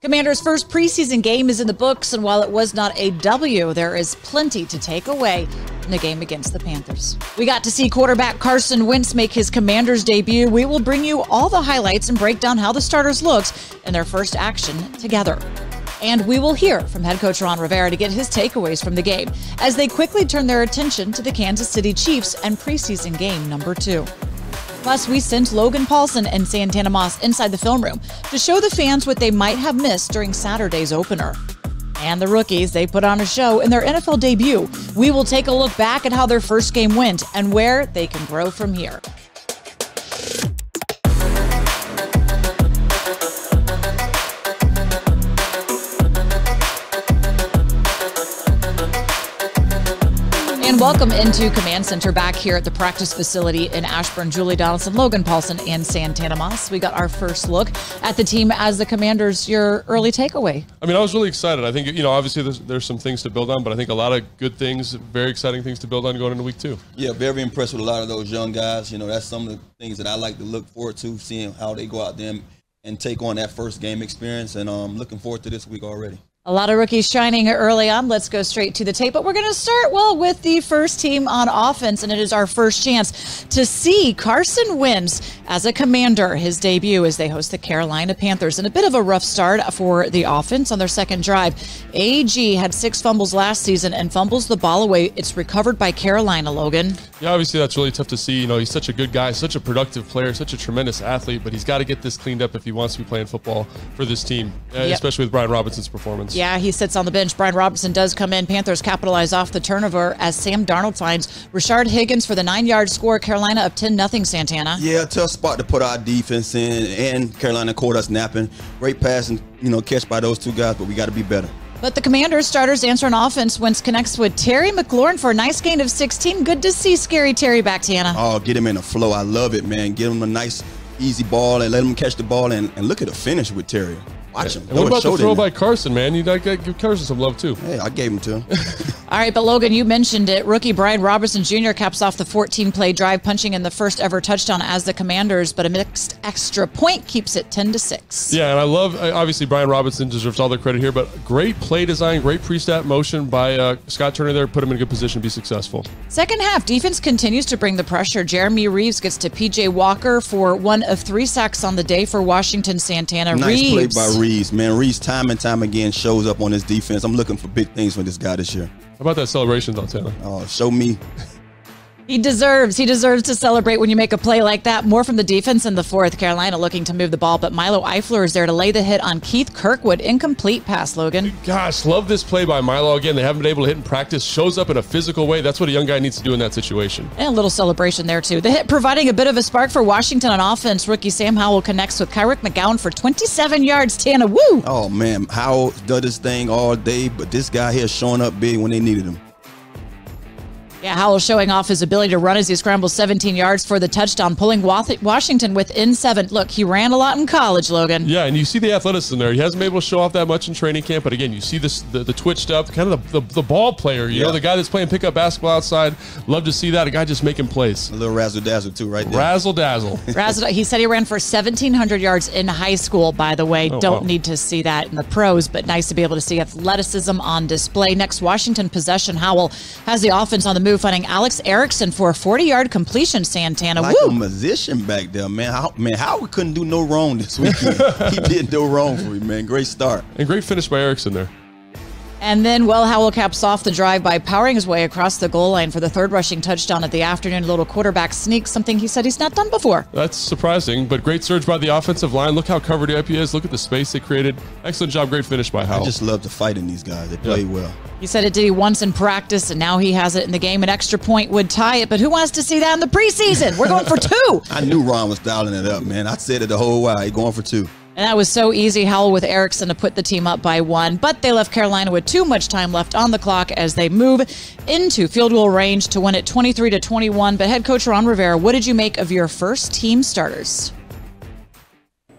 Commanders' first preseason game is in the books, and while it was not a W, there is plenty to take away in the game against the Panthers. We got to see quarterback Carson Wentz make his Commanders debut. We will bring you all the highlights and break down how the starters looked in their first action together. And we will hear from head coach Ron Rivera to get his takeaways from the game as they quickly turn their attention to the Kansas City Chiefs and preseason game number 2. Plus, we sent Logan, Paulsen, and Santana inside the film room to show the fans what they might have missed during Saturday's opener. And the rookies, they put on a show in their NFL debut. We will take a look back at how their first game went and where they can grow from here. And welcome into Command Center back here at the practice facility in Ashburn. Julie Donaldson, Logan Paulsen, and Santana. We got our first look at the team as the Commanders. Your early takeaway? I mean, I was really excited. I think, obviously there's some things to build on, but I think a lot of good things, very exciting things to build on going into week 2. Yeah, very impressed with a lot of those young guys. That's some of the things that I like to look forward to, seeing how they go out there and take on that first game experience. And looking forward to this week already. A lot of rookies shining early on. Let's go straight to the tape. But we're going to start, with the first team on offense, and it is our first chance to see Carson Wentz as a Commander, his debut as they host the Carolina Panthers. And a bit of a rough start for the offense on their second drive. AG had 6 fumbles last season and fumbles the ball away. It's recovered by Carolina, Logan. Yeah, obviously that's really tough to see. He's such a good guy, such a productive player, such a tremendous athlete, but he's got to get this cleaned up if he wants to be playing football for this team, especially with Brian Robinson's performance. Yeah, he sits on the bench. Brian Robertson does come in. Panthers capitalize off the turnover as Sam Darnold finds Rashard Higgins for the 9-yard score. Carolina up 10-0, Santana. Yeah, tough spot to put our defense in, and Carolina caught us napping. Great pass and, catch by those 2 guys, but we got to be better. But the Commanders starters answer on offense. Wentz connects with Terry McLaurin for a nice gain of 16. Good to see Scary Terry back, Tiana. Oh, get him in the flow. I love it, man. Give him a nice, easy ball and let him catch the ball, and look at the finish with Terry. Watch him. And what about the throw by Carson, man? You got to give Carson some love, too. Hey, I gave him to him. All right, but Logan, you mentioned it. Rookie Brian Robertson Jr. caps off the 14-play drive, punching in the first ever touchdown as the Commanders, but a mixed extra point keeps it 10-6. Yeah, and I love, obviously, Brian Robinson deserves all the credit here, but great play design, great pre-snap motion by Scott Turner there, put him in a good position to be successful. Second half, defense continues to bring the pressure. Jeremy Reeves gets to P.J. Walker for 1 of 3 sacks on the day for Washington. Santana. Nice play by Reeves, man. Reeves time and time again shows up on his defense. I'm looking for big things from this guy this year. How about that celebration, Santana? Oh, show me. He deserves to celebrate when you make a play like that. More from the defense in the fourth. Carolina looking to move the ball, but Milo Eifler is there to lay the hit on Keith Kirkwood. Incomplete pass, Logan. Gosh, love this play by Milo. Again, they haven't been able to hit in practice. Shows up in a physical way. That's what a young guy needs to do in that situation. And a little celebration there, too. The hit providing a bit of a spark for Washington on offense. Rookie Sam Howell connects with Kyrie Mcgowan for 27 yards. Tana, woo! Oh, man. Howell does this thing all day, but this guy here showing up big when they needed him. Yeah, Howell showing off his ability to run as he scrambles 17 yards for the touchdown, pulling Washington within 7. Look, he ran a lot in college, Logan. Yeah, and you see the athleticism there. He hasn't been able to show off that much in training camp, but again, you see this the twitch stuff, kind of the ball player, you know, the guy that's playing pickup basketball outside. Love to see that. A guy just making plays. A little razzle-dazzle, too, right there. Razzle-dazzle. He said he ran for 1,700 yards in high school, by the way. Don't need to see that in the pros, but nice to be able to see athleticism on display. Next, Washington possession. Howell has the offense on the move, finding Alex Erickson for a 40-yard completion, Santana. Like a musician back there, man. Howard couldn't do no wrong this weekend. He did no wrong for me, man. Great start. And great finish by Erickson there. And then, Howell caps off the drive by powering his way across the goal line for the 3rd rushing touchdown of the afternoon. A little quarterback sneak, something he said he's not done before. That's surprising, but great surge by the offensive line. Look how covered up he is. Look at the space they created. Excellent job, great finish by Howell. I just love the fight in these guys. They play well. He said it did he once in practice, and now he has it in the game. An extra point would tie it, but who wants to see that in the preseason? We're going for 2. I knew Ron was dialing it up, man. I said it the whole while. He's going for 2. And that was so easy, Howell with Erickson to put the team up by 1. But they left Carolina with too much time left on the clock as they move into field goal range to win it 23-21. But head coach Ron Rivera, what did you make of your first team starters?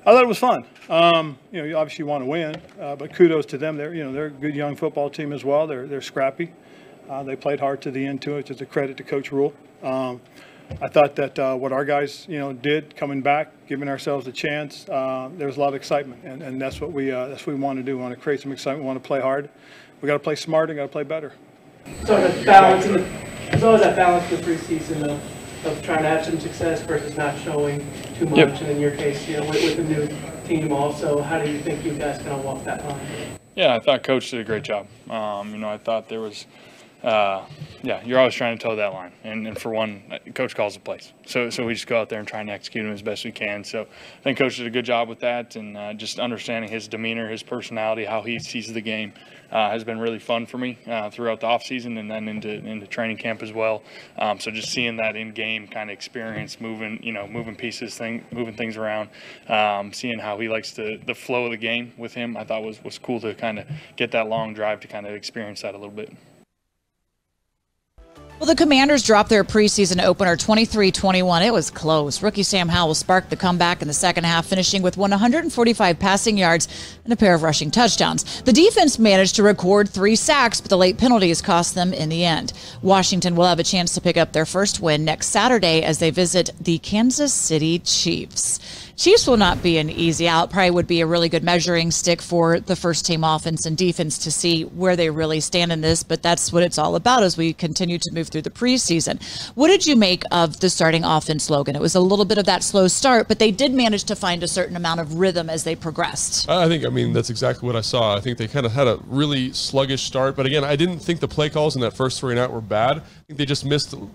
I thought it was fun. You obviously want to win, but kudos to them. They're a good young football team as well. They're scrappy. They played hard to the end, too. It's just a credit to Coach Rule. I thought that what our guys, did coming back, giving ourselves a chance, there was a lot of excitement, and that's what we want to do. We want to create some excitement. We want to play hard. We got to play smart and got to play better. So there's always that balance in the preseason of trying to have some success versus not showing too much. Yep. And in your case, with the new team also, how do you think you guys kind of walk that line? Yeah, I thought Coach did a great job. I thought there was, you're always trying to toe that line. And for one, Coach calls the plays. So we just go out there and try and execute them as best we can. So I think Coach did a good job with that, and just understanding his demeanor, his personality, how he sees the game has been really fun for me throughout the offseason and then into training camp as well. So just seeing that in-game kind of experience, moving pieces, moving things around, seeing how he likes the flow of the game with him, I thought was cool to kind of get that long drive to kind of experience that a little bit. Well, the Commanders dropped their preseason opener 23-21. It was close. Rookie Sam Howell sparked the comeback in the second half, finishing with 145 passing yards and a pair of rushing touchdowns. The defense managed to record 3 sacks, but the late penalties cost them in the end. Washington will have a chance to pick up their first win next Saturday as they visit the Kansas City Chiefs. Chiefs will not be an easy out. Probably would be a really good measuring stick for the first-team offense and defense to see where they really stand in this, but that's what it's all about as we continue to move through the preseason. What did you make of the starting offense, Logan? It was a little bit of that slow start, but they did manage to find a certain amount of rhythm as they progressed. I think, that's exactly what I saw. I think they kind of had a really sluggish start, but again, I didn't think the play calls in that first 3 and out were bad. I think they just missed a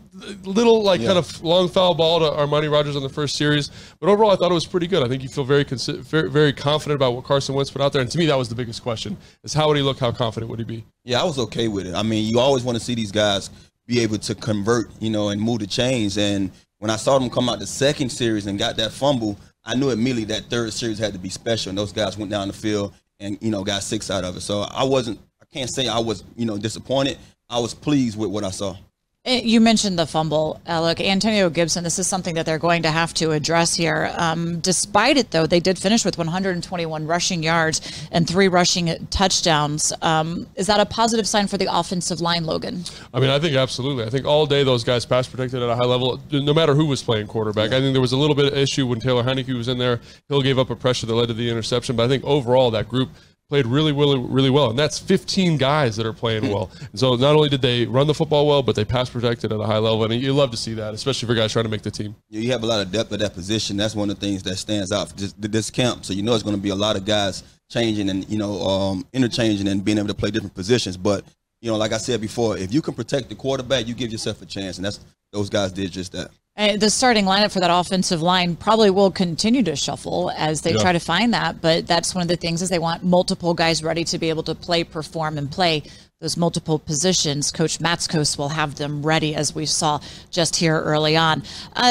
little kind of long foul ball to Armani Rogers on the first series, but overall I thought it was pretty good. I think you feel very confident about what Carson Wentz put out there, and to me that was the biggest question, is how would he look, how confident would he be? Yeah, I was okay with it. You always want to see these guys be able to convert, and move the chains, and when I saw them come out the second series and got that fumble, I knew immediately that third series had to be special, and those guys went down the field and, got 6 out of it. So I can't say I was, disappointed. I was pleased with what I saw. You mentioned the fumble. Look, Antonio Gibson, this is something that they're going to have to address here. Despite it, though, they did finish with 121 rushing yards and 3 rushing touchdowns. Is that a positive sign for the offensive line, Logan? I think absolutely. I think all day those guys pass protected at a high level, no matter who was playing quarterback. I think there was a little bit of issue when Taylor Heineke was in there. Hill gave up a pressure that led to the interception, but I think overall that group played really, really, really well. And that's 15 guys that are playing well. And so not only did they run the football well, but they pass protected at a high level. And you love to see that, especially for guys trying to make the team. You have a lot of depth at that position. That's one of the things that stands out for this camp. So it's going to be a lot of guys changing and, interchanging and being able to play different positions. But, like I said before, if you can protect the quarterback, you give yourself a chance. And those guys did just that. The starting lineup for that offensive line probably will continue to shuffle as they try to find that, but that's one of the things is they want multiple guys ready to be able to play, perform, and play those multiple positions. Coach Matskos will have them ready, as we saw just here early on.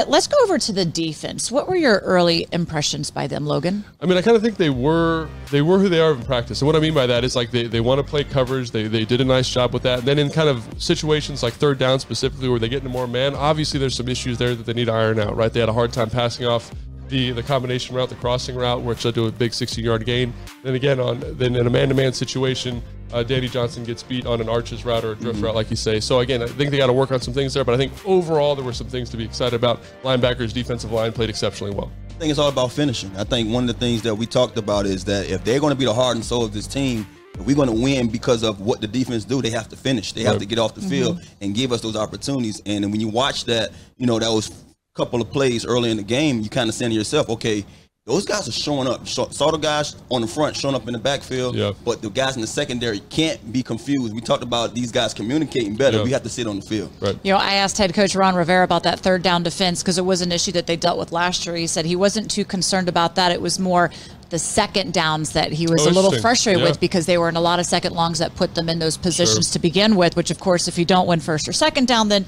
Let's go over to the defense. What were your early impressions by them, Logan? I kind of think they were who they are in practice. And what I mean by that is like they want to play coverage. They did a nice job with that. And then in kind of situations like third down specifically where they get into more man, obviously there's some issues there that they need to iron out, right? They had a hard time passing off the combination route, the crossing route, which led to a big 16-yard gain. Then again, in a man-to-man situation, Danny Johnson gets beat on an arches route or a drift route, like you say. So again, I think they got to work on some things there, but I think overall there were some things to be excited about. Linebackers, defensive line played exceptionally well. I think it's all about finishing. I think one of the things that we talked about is that if they're going to be the heart and soul of this team, if we're going to win because of what the defense do, they have to finish. They have to get off the field and give us those opportunities. And when you watch that, that was couple of plays early in the game, you kind of saying to yourself, okay, those guys are showing up. Saw the guys on the front showing up in the backfield, but the guys in the secondary can't be confused. We talked about these guys communicating better. We have to sit on the field. Right. I asked head coach Ron Rivera about that third down defense because it was an issue that they dealt with last year. He said he wasn't too concerned about that. It was more the second downs that he was a little frustrated with because they were in a lot of second longs that put them in those positions to begin with, which, of course, if you don't win first or second down, then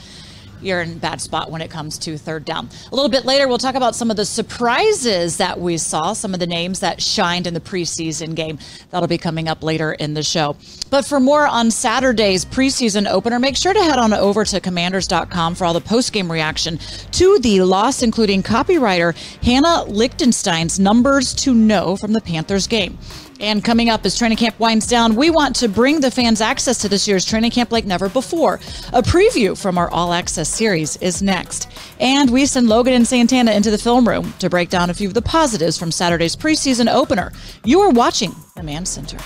you're in a bad spot when it comes to third down. A little bit later, we'll talk about some of the surprises that we saw, some of the names that shined in the preseason game. That'll be coming up later in the show. But for more on Saturday's preseason opener, make sure to head on over to commanders.com for all the post-game reaction to the loss, including copywriter Hannah Lichtenstein's numbers to know from the Panthers game. And coming up as training camp winds down, we want to bring the fans access to this year's training camp like never before. A preview from our All Access series is next. And we send Logan and Santana into the film room to break down a few of the positives from Saturday's preseason opener. You are watching the Man Center.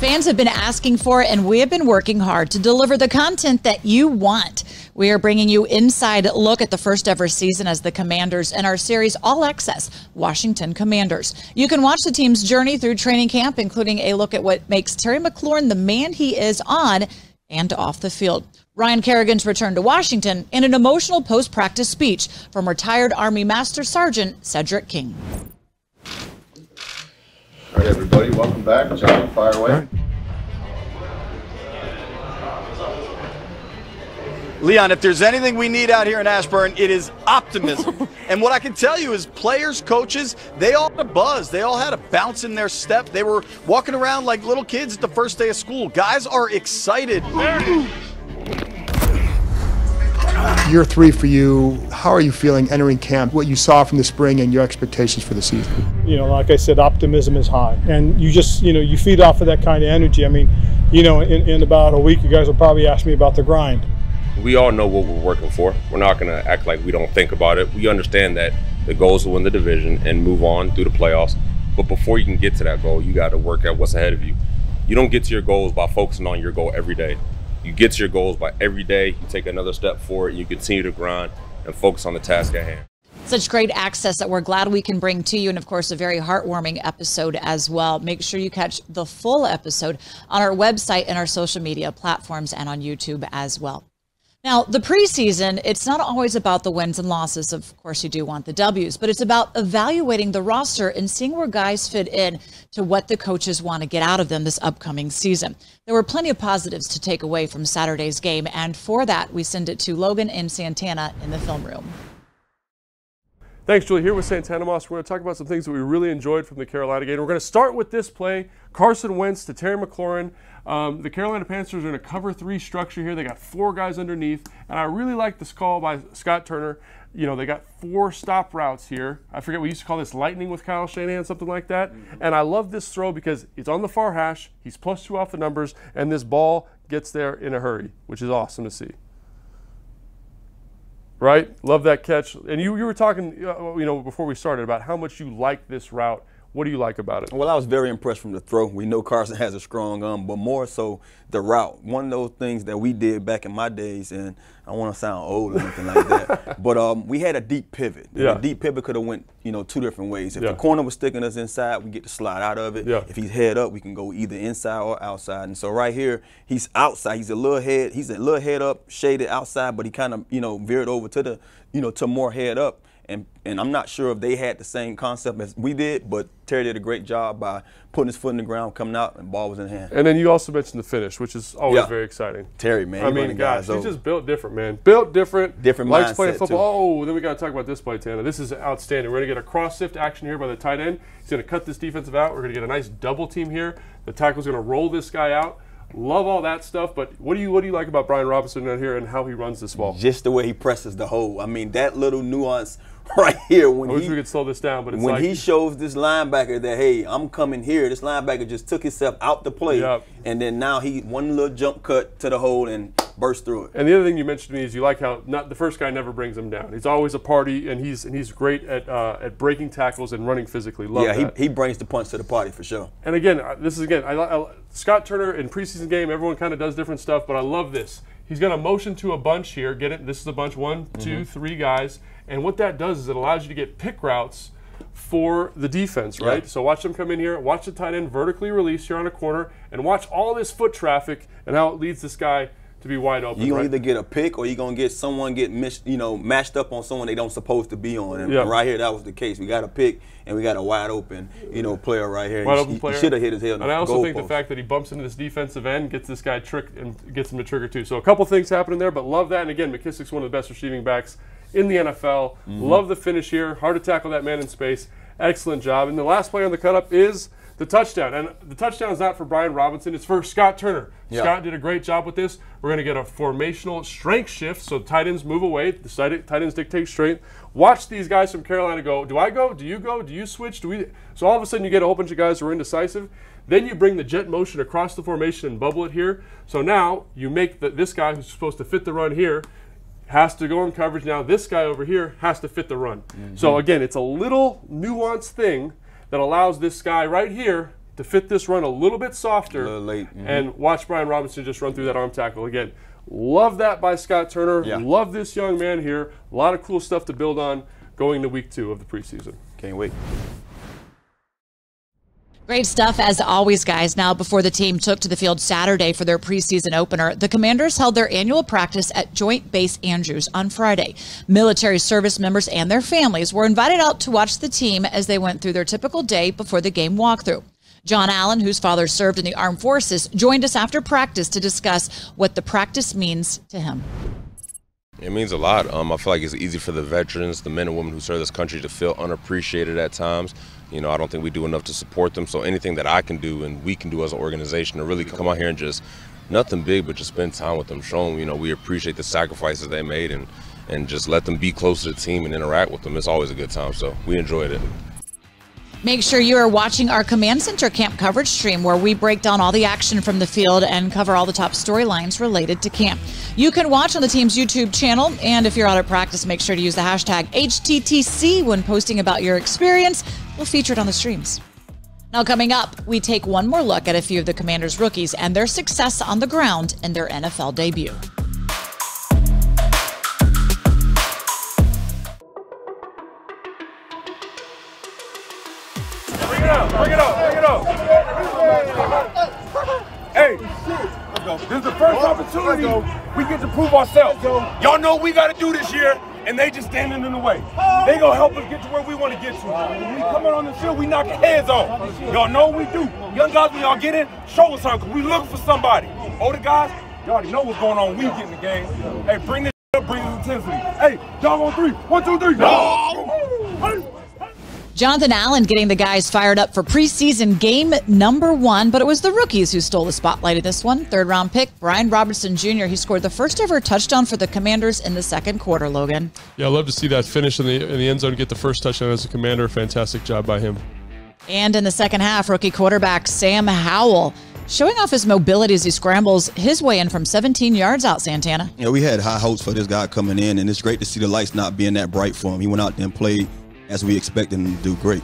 Fans have been asking for it, and we have been working hard to deliver the content that you want. We are bringing you inside look at the first ever season as the Commanders in our series All Access, Washington Commanders. You can watch the team's journey through training camp, including a look at what makes Terry McLaurin the man he is on and off the field. Ryan Kerrigan's return to Washington and an emotional post-practice speech from retired Army Master Sergeant Cedric King. All right, everybody, welcome back. John, fire away. Leon, if there's anything we need out here in Ashburn, it is optimism. And what I can tell you is players, coaches, they all had a buzz. They all had a bounce in their step. They were walking around like little kids at the first day of school. Guys are excited. Year 3 for you, how are you feeling entering camp, what you saw from the spring and your expectations for the season? You know, like I said, optimism is high. And you just, you feed off of that kind of energy. I mean, in about a week, you guys will probably ask me about the grind. We all know what we're working for. We're not going to act like we don't think about it. We understand that the goal is to win the division and move on through the playoffs. But before you can get to that goal, you got to work at what's ahead of you. You don't get to your goals by focusing on your goal every day. You get to your goals by every day you take another step forward and you continue to grind and focus on the task at hand. Such great access that we're glad we can bring to you, and of course a very heartwarming episode as well. Make sure you catch the full episode on our website and our social media platforms and on YouTube as well. Now, the preseason, it's not always about the wins and losses. Of course, you do want the W's, but it's about evaluating the roster and seeing where guys fit in to what the coaches want to get out of them this upcoming season. There were plenty of positives to take away from Saturday's game, and for that, we send it to Logan and Santana in the film room. Thanks, Julie. Here with Santana Moss, we're going to talk about some things that we really enjoyed from the Carolina game. We're going to start with this play, Carson Wentz to Terry McLaurin. The Carolina Panthers are in a cover 3 structure here. They got 4 guys underneath, and I really like this call by Scott Turner. They got 4 stop routes here. I forget, we used to call this lightning with Kyle Shanahan, something like that. And I love this throw because it's on the far hash. He's +2 off the numbers, and this ball gets there in a hurry, which is awesome to see. Right? Love that catch. And you were talking, before we started about how much you like this route. What do you like about it? Well, I was very impressed from the throw. We know Carson has a strong arm, but more so the route. One of those things that we did back in my days, and I don't want to sound old or anything like that, but we had a deep pivot. Yeah. The deep pivot could have went, 2 different ways. If the corner was sticking us inside, we get to slide out of it. Yeah. If he's head up, we can go either inside or outside. And so right here, he's outside. He's a little head up, shaded outside, but he kind of, veered over to the, to more head up. And I'm not sure if they had the same concept as we did, but Terry did a great job by putting his foot in the ground, coming out, and the ball was in hand. And then you also mentioned the finish, which is always very exciting. Terry, man. I mean, guys, he's just built different, man. Built different. Different likes mindset, playing football. too. Oh, then we got to talk about this play, Tana. This is outstanding. We're going to get a cross-sift action here by the tight end. He's going to cut this defensive out. We're going to get a nice double team here. The tackle's going to roll this guy out. Love all that stuff, but what do you like about Brian Robertson out here and how he runs this ball? Just the way he presses the hole. I mean, that little nuance right here. I wish we could slow this down, but it's when he shows this linebacker that, hey, I'm coming here. This linebacker just took himself out the play, and then now he one little jump cut to the hole and burst through it. And the other thing you mentioned to me is you like how the first guy never brings him down. He's always a party, and he's great at breaking tackles and running physically. Love that. he brings the punch to the party for sure. And again, Scott Turner in preseason game, everyone kind of does different stuff, but I love this. He's going to motion to a bunch here. Get it? This is a bunch, 1, 2, 3 guys. And what that does is it allows you to get pick routes for the defense, right? Yeah. So watch them come in here, watch the tight end vertically release here on a corner, and watch all this foot traffic and how it leads this guy to be wide open. You're going to either get a pick or you're going to get someone matched up on someone they don't supposed to be on. And right here, that was the case. We got a pick and we got a wide open, player right here. Wide open player. He should have hit his head on the And I also think post. the fact that he bumps into this defensive end gets this guy tricked and gets him to trigger too. So a couple things happening there, but love that. And again, McKissic's one of the best receiving backs in the NFL. Love the finish here. Hard to tackle that man in space. Excellent job. And the last play on the cut-up is the touchdown. And the touchdown is not for Brian Robinson. It's for Scott Turner. Yeah. Scott did a great job with this. We're going to get a formational strength shift, so tight ends move away. The tight ends dictate strength. Watch these guys from Carolina go, do I go? Do you go? Do you switch? Do we? So all of a sudden you get a whole bunch of guys who are indecisive. Then you bring the jet motion across the formation and bubble it here. So now you make this guy who's supposed to fit the run here has to go in coverage. Now this guy over here has to fit the run. Mm-hmm. So again, it's a little nuanced thing that allows this guy right here to fit this run a little bit softer. A little late. Mm-hmm. And watch Brian Robinson just run through that arm tackle. Again, love that by Scott Turner. Yeah. Love this young man here. A lot of cool stuff to build on going to week 2 of the preseason. Can't wait. Great stuff as always, guys. Now, before the team took to the field Saturday for their preseason opener, the Commanders held their annual practice at Joint Base Andrews on Friday. Military service members and their families were invited out to watch the team as they went through their typical day before the game walkthrough. John Allen, whose father served in the armed forces, joined us after practice to discuss what the practice means to him. It means a lot. I feel like it's easy for the veterans, the men and women who serve this country, to feel unappreciated at times. You know, I don't think we do enough to support them. So anything that I can do and we can do as an organization to really come out here and just, nothing big, but just spend time with them, show them, you know, we appreciate the sacrifices they made, and just let them be close to the team and interact with them. It's always a good time. So we enjoyed it. Make sure you are watching our Command Center camp coverage stream, where we break down all the action from the field and cover all the top storylines related to camp. You can watch on the team's YouTube channel, and if you're out at practice, make sure to use the hashtag HTTC when posting about your experience. We'll feature it on the streams. Now, coming up, we take one more look at a few of the Commanders' rookies and their success on the ground in their NFL debut. Bring it up. Hey, this is the first opportunity we get to prove ourselves. Y'all know we got to do this year, and they just standing in the way. They gonna help us get to where we want to get to. When we come on the field, we knocking heads off. Y'all know what we do. Young guys, when y'all get in, show us something, because we looking for somebody. Older guys, y'all already know what's going on. We get in the game. Hey, bring this up, bring this intensity. Hey, dog on 3. 1, 2, 3. No! Jonathan Allen getting the guys fired up for preseason game number 1, but it was the rookies who stole the spotlight in this one. Third-round pick Brian Robertson Jr. He scored the first ever touchdown for the Commanders in the second quarter, Logan. Yeah, I love to see that finish in the end zone, get the first touchdown as a Commander. Fantastic job by him. And in the second half, rookie quarterback Sam Howell showing off his mobility as he scrambles his way in from 17 yards out, Santana. Yeah, we had high hopes for this guy coming in, and it's great to see the lights not being that bright for him. He went out there and played as we expected him to do. Great.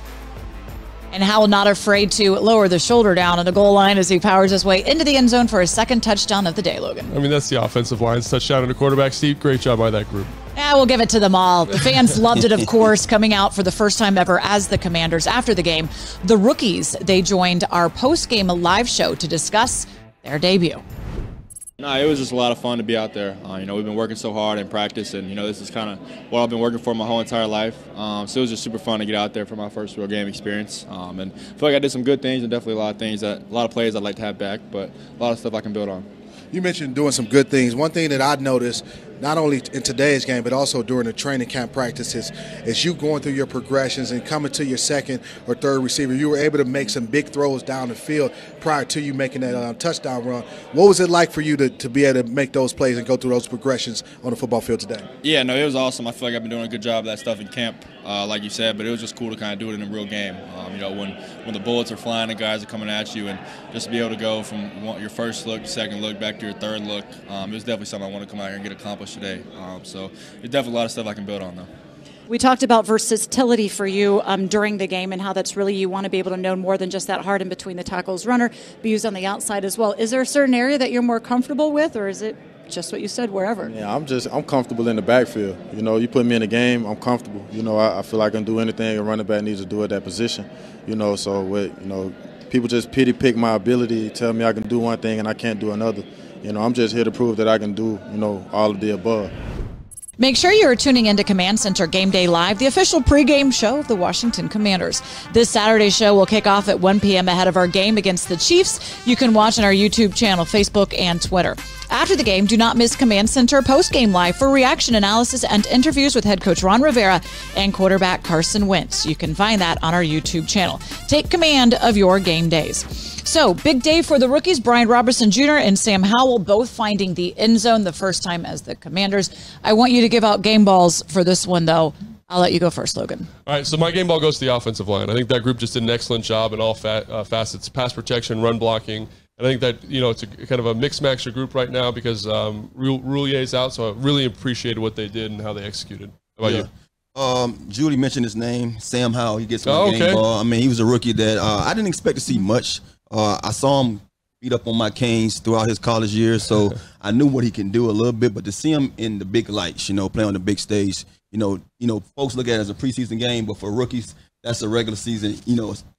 And Howell not afraid to lower the shoulder down on the goal line as he powers his way into the end zone for his second touchdown of the day, Logan. I mean, that's the offensive line's touchdown and the quarterback seat. Great job by that group. Yeah, we'll give it to them all. The fans loved it, of course, coming out for the first time ever as the Commanders after the game. The rookies, they joined our post-game live show to discuss their debut. No, it was just a lot of fun to be out there. You know, we've been working so hard in practice, and, you know, this is kind of what I've been working for my whole entire life. So it was just super fun to get out there for my first real game experience. And I feel like I did some good things and definitely a lot of plays I'd like to have back, but a lot of stuff I can build on. You mentioned doing some good things. One thing that I noticed, not only in today's game, but also during the training camp practices, is you going through your progressions and coming to your second or third receiver. You were able to make some big throws down the field prior to you making that touchdown run. What was it like for you to be able to make those plays and go through those progressions on the football field today? Yeah, no, it was awesome. I feel like I've been doing a good job of that stuff in camp, like you said, but it was just cool to kind of do it in a real game. You know, when the bullets are flying and guys are coming at you, and just to be able to go from your first look, second look, back to your third look, it was definitely something I want to come out here and get accomplished today. So there's definitely a lot of stuff I can build on, though. We talked about versatility for you during the game and how that's really, you want to be able to know more than just that hard in between the tackles runner, be used on the outside as well. Is there a certain area that you're more comfortable with, or is it just what you said, wherever? Yeah, I'm comfortable in the backfield. You know, you put me in the game, I'm comfortable. You know, I feel like I can do anything a running back needs to do at that position. You know, so people just pity pick my ability, tell me I can do one thing and I can't do another. You know, I'm just here to prove that I can do, all of the above. Make sure you are tuning into Command Center Game Day Live, the official pregame show of the Washington Commanders. This Saturday's show will kick off at 1 p.m. ahead of our game against the Chiefs. You can watch on our YouTube channel, Facebook, and Twitter. After the game, do not miss Command Center post-game live for reaction analysis and interviews with head coach Ron Rivera and quarterback Carson Wentz. You can find that on our YouTube channel. Take command of your game days. So, big day for the rookies, Brian Robertson Jr. and Sam Howell, both finding the end zone the first time as the Commanders. I want you to give out game balls for this one, though. I'll let you go first, Logan. All right, so my game ball goes to the offensive line. I think that group just did an excellent job in all facets, pass protection, run blocking. And I think that, it's a kind of a mix-matcher group right now because Roulier's out, so I really appreciated what they did and how they executed. How about you? Julie mentioned his name, Sam Howell. He gets my game ball. I mean, he was a rookie that I didn't expect to see much. I saw him beat up on my Canes throughout his college years, so I knew what he can do a little bit. But to see him in the big lights, play on the big stage, folks look at it as a preseason game, but for rookies, that's a regular season,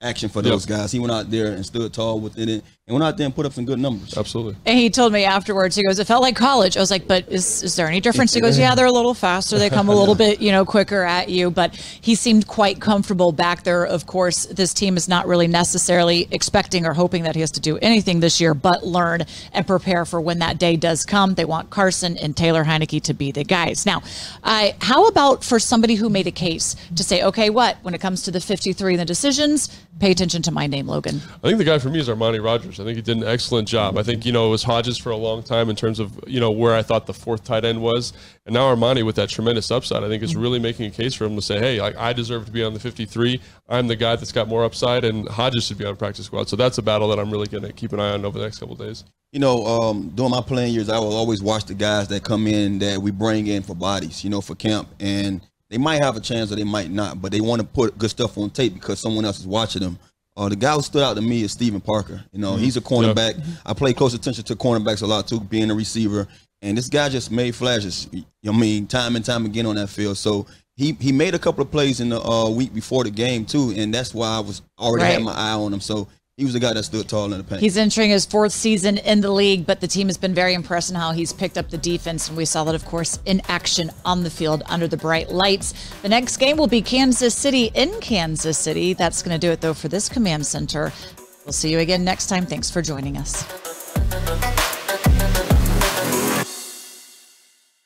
action for those guys. He went out there and stood tall within it and went out there and put up some good numbers. Absolutely. And he told me afterwards, he goes, it felt like college. I was like, but is there any difference? He goes, yeah, they're a little faster. They come a little bit, quicker at you. But he seemed quite comfortable back there. Of course, this team is not really necessarily expecting or hoping that he has to do anything this year but learn and prepare for when that day does come. They want Carson and Taylor Heineke to be the guys. Now, how about for somebody who made a case to say, okay, when it comes to the 53 and the decisions, pay attention to my name, Logan. I think the guy for me is Armani Rogers. I think he did an excellent job. I think, it was Hodges for a long time in terms of, where I thought the fourth tight end was. And now Armani with that tremendous upside, I think is really making a case for him to say, hey, I deserve to be on the 53. I'm the guy that's got more upside, and Hodges should be on practice squad. So that's a battle that I'm really going to keep an eye on over the next couple of days. During my playing years, I will always watch the guys that come in that we bring in for bodies, for camp. And they might have a chance or they might not, but they want to put good stuff on tape because someone else is watching them. The guy who stood out to me is Stephen Parker. He's a cornerback. Yep. I pay close attention to cornerbacks a lot too, being a receiver. And this guy just made flashes, time and time again on that field. So he made a couple of plays in the week before the game too, and that's why I was already had my eye on him. So he was the guy that stood tall in the paint. He's entering his fourth season in the league, but the team has been very impressed in how he's picked up the defense, and we saw that, of course, in action on the field under the bright lights. The next game will be Kansas City in Kansas City. That's going to do it, though, for this Command Center. We'll see you again next time. Thanks for joining us.